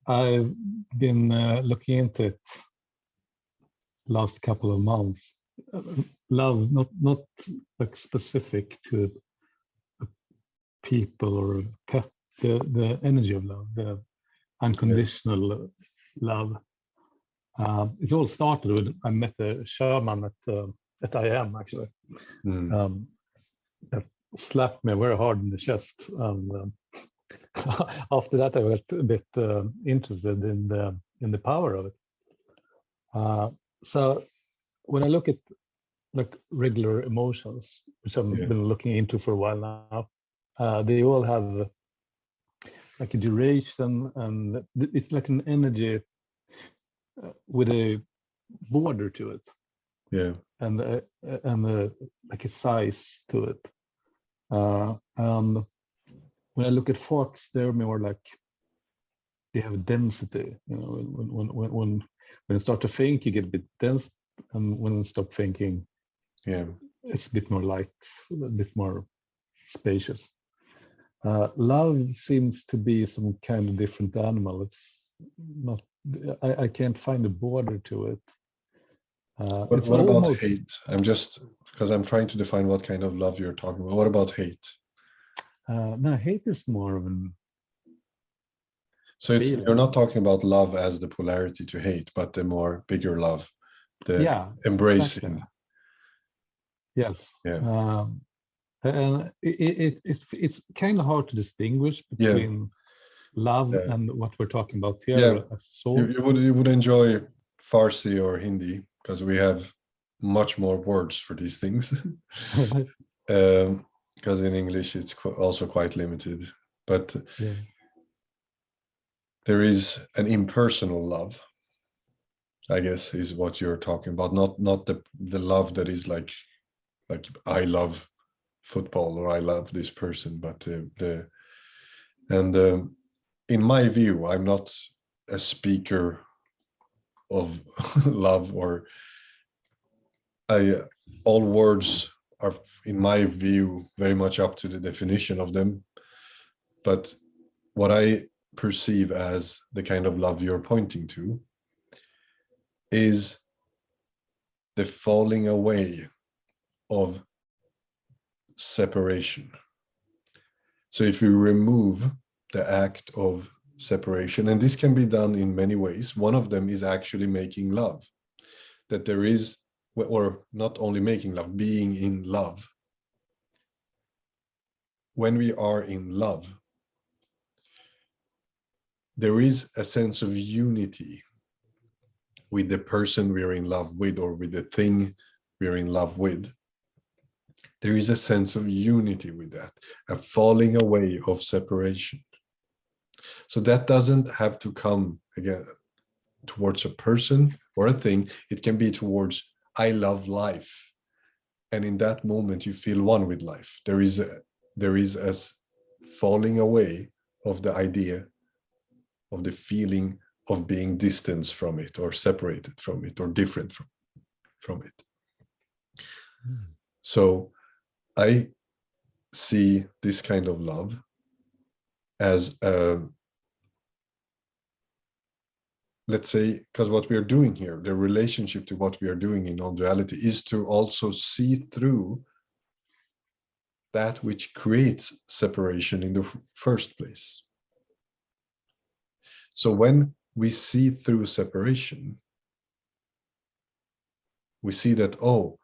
I've been looking into it last couple of months. Love, not like specific to a people or a pet. The energy of love, the unconditional love. It all started when I met a shaman at IM actually. That slapped me very hard in the chest, and after that I got a bit interested in the power of it. So when I look at like regular emotions, which I've been looking into for a while now, they all have like a duration, and it's like an energy with a border to it. Yeah. And like a size to it. And when I look at thoughts, they're more like they have density. You know, when you start to think, you get a bit dense, and when you stop thinking, it's a bit more light, a bit more spacious. Love seems to be some kind of different animal. It's not. I can't find a border to it. What about hate? I'm just because I'm trying to define what kind of love you're talking about. What about hate? No, hate is more of an. So you're not talking about love as the polarity to hate, but the more bigger love, the embracing. Exactly. Yes. Yeah. And it's kind of hard to distinguish between love and what we're talking about here. Yeah. You would enjoy Farsi or Hindi because we have much more words for these things. Because in English it's also quite limited. But there is an impersonal love, I guess, is what you're talking about. Not the love that is like I love football or I love this person, but in my view, I'm not a speaker of love, or all words are, in my view, very much up to the definition of them. But what I perceive as the kind of love you're pointing to is the falling away of separation. So if you remove the act of separation, and this can be done in many ways, one of them is actually making love, that there is, or not only making love, being in love. When we are in love, there is a sense of unity with the person we're in love with, or with the thing we're in love with. There is a sense of unity with that, a falling away of separation. So that doesn't have to come again towards a person or a thing. It can be towards, I love life. And in that moment, you feel one with life. There is a falling away of the idea, of the feeling of being distanced from it, or separated from it, or different from it. So I see this kind of love as let's say, because what we are doing here, the relationship to what we are doing in non-duality is to also see through that which creates separation in the first place. So when we see through separation, we see that, oh,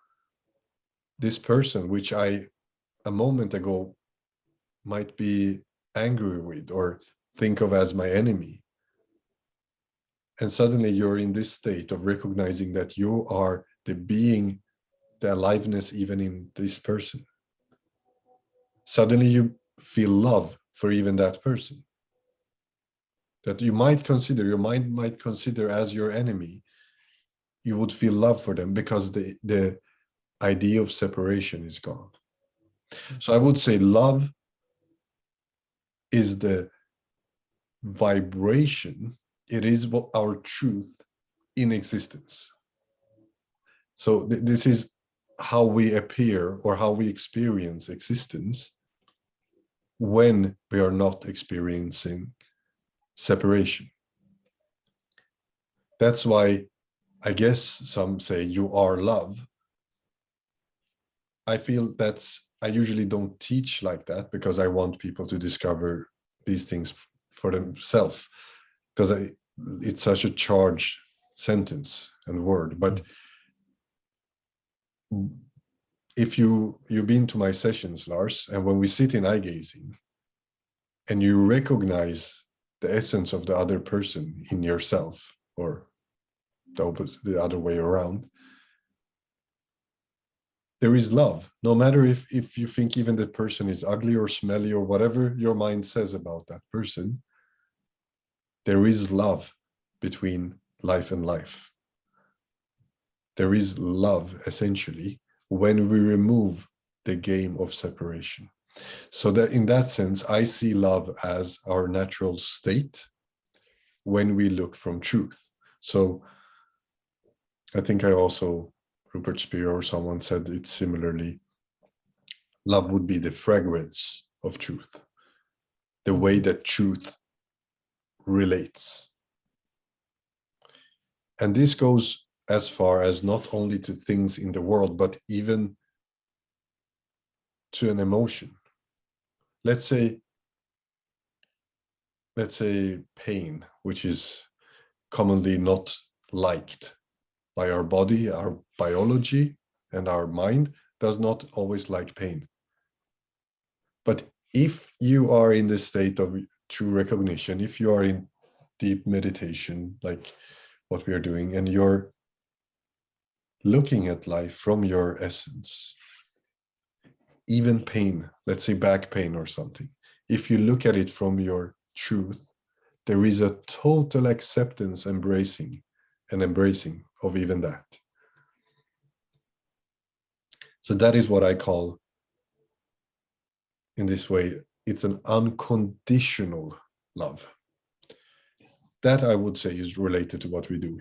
this person, which I a moment ago might be angry with or think of as my enemy, and suddenly you're in this state of recognizing that you are the being, the aliveness even in this person. Suddenly you feel love for even that person that you might consider, your mind might consider as your enemy. You would feel love for them because the idea of separation is gone. So I would say love is the vibration. It is our truth in existence. So this is how we appear, or how we experience existence when we are not experiencing separation. That's why I guess some say you are love. I feel I usually don't teach like that because I want people to discover these things for themselves, because it's such a charged sentence and word. But if you've been to my sessions, Lars, and when we sit in eye gazing and you recognize the essence of the other person in yourself, or the other way around, there is love. No matter if you think even the person is ugly or smelly or whatever your mind says about that person, there is love between life and life. There is love, essentially, when we remove the game of separation. So that in that sense, I see love as our natural state when we look from truth. So I think Rupert Spear or someone said it similarly. Love would be the fragrance of truth, the way that truth relates. And this goes as far as not only to things in the world, but even to an emotion. Let's say pain, which is commonly not liked by our body, our biology, and our mind does not always like pain. But if you are in the state of true recognition, if you are in deep meditation, like what we are doing, and you're looking at life from your essence, even pain, let's say back pain or something, if you look at it from your truth, there is a total acceptance, embracing of even that. So that is what I call, in this way, it's an unconditional love. That, I would say, is related to what we do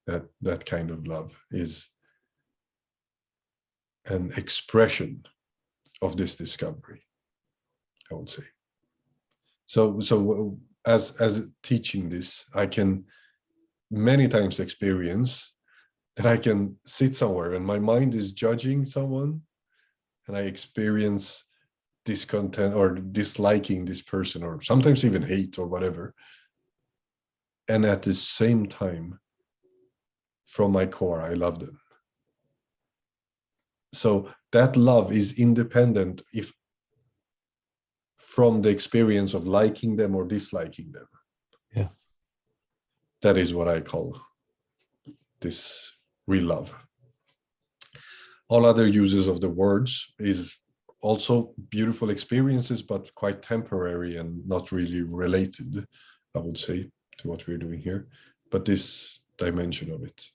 here. That kind of love is an expression of this discovery, I would say. So as teaching this, I can many times experience that I can sit somewhere and my mind is judging someone, and I experience discontent or disliking this person, or sometimes even hate or whatever. And at the same time, from my core, I love them. So that love is independent from the experience of liking them or disliking them. Yeah. That is what I call this real love. All other uses of the words is also beautiful experiences, but quite temporary and not really related, I would say, to what we're doing here. But this dimension of it